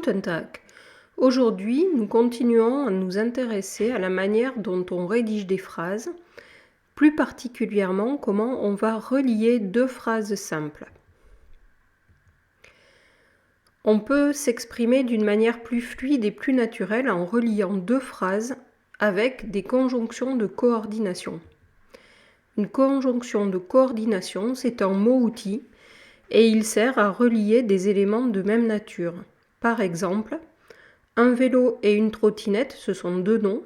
Guten Tag. Aujourd'hui, nous continuons à nous intéresser à la manière dont on rédige des phrases, plus particulièrement comment on va relier deux phrases simples. On peut s'exprimer d'une manière plus fluide et plus naturelle en reliant deux phrases avec des conjonctions de coordination. Une conjonction de coordination, c'est un mot-outil et il sert à relier des éléments de même nature. Par exemple, un vélo et une trottinette, ce sont deux noms.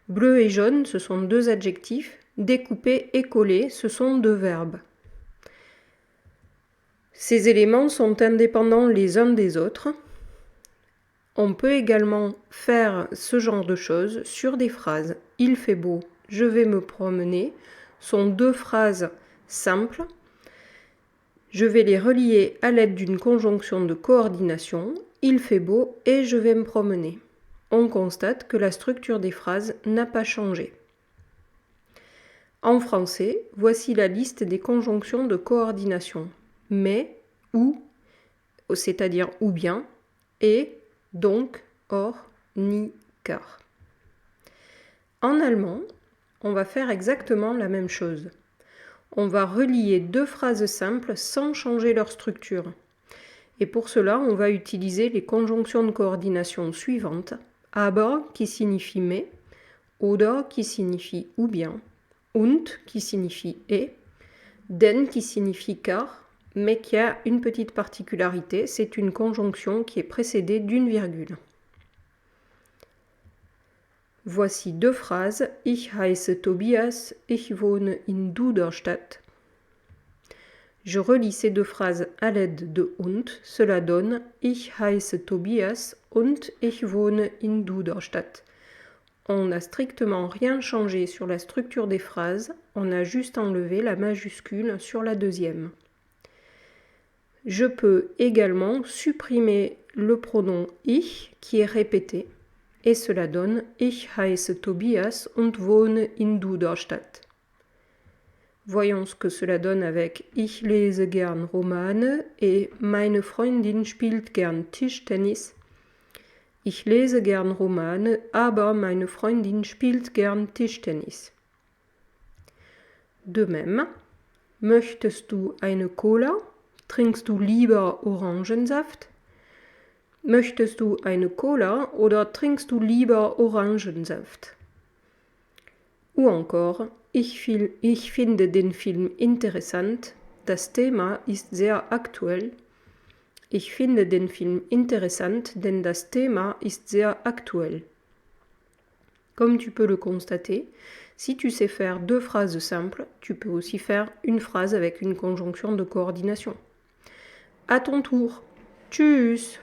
Bleu et jaune, ce sont deux adjectifs. Découper et coller, ce sont deux verbes. Ces éléments sont indépendants les uns des autres. On peut également faire ce genre de choses sur des phrases. Il fait beau, je vais me promener, sont deux phrases simples. Je vais les relier à l'aide d'une conjonction de coordination. Il fait beau et je vais me promener. On constate que la structure des phrases n'a pas changé. En français, voici la liste des conjonctions de coordination. Mais, ou, c'est-à-dire ou bien, et, donc, or, ni, car. En allemand, on va faire exactement la même chose. On va relier deux phrases simples sans changer leur structure. Et pour cela, on va utiliser les conjonctions de coordination suivantes. Aber qui signifie mais, oder qui signifie ou bien, und qui signifie et, denn qui signifie car, mais qui a une petite particularité, c'est une conjonction qui est précédée d'une virgule. Voici deux phrases. Ich heiße Tobias, ich wohne in Duderstadt. Je relis ces deux phrases à l'aide de und. Cela donne Ich heiße Tobias und ich wohne in Duderstadt. On n'a strictement rien changé sur la structure des phrases, on a juste enlevé la majuscule sur la deuxième. Je peux également supprimer le pronom ich qui est répété et cela donne Ich heiße Tobias und wohne in Duderstadt. Voyons ce que cela donne avec Ich lese gern Romane et Meine Freundin spielt gern Tischtennis. Ich lese gern Romane, aber meine Freundin spielt gern Tischtennis. De même, möchtest du eine Cola? Trinkst du lieber Orangensaft? Möchtest du eine Cola oder trinkst du lieber Orangensaft? Ou encore, ich finde den Film interessant, das Thema ist sehr aktuell. Ich finde den Film interessant, denn das Thema ist sehr aktuell. Comme tu peux le constater, si tu sais faire deux phrases simples, tu peux aussi faire une phrase avec une conjonction de coordination. À ton tour. Tschüss!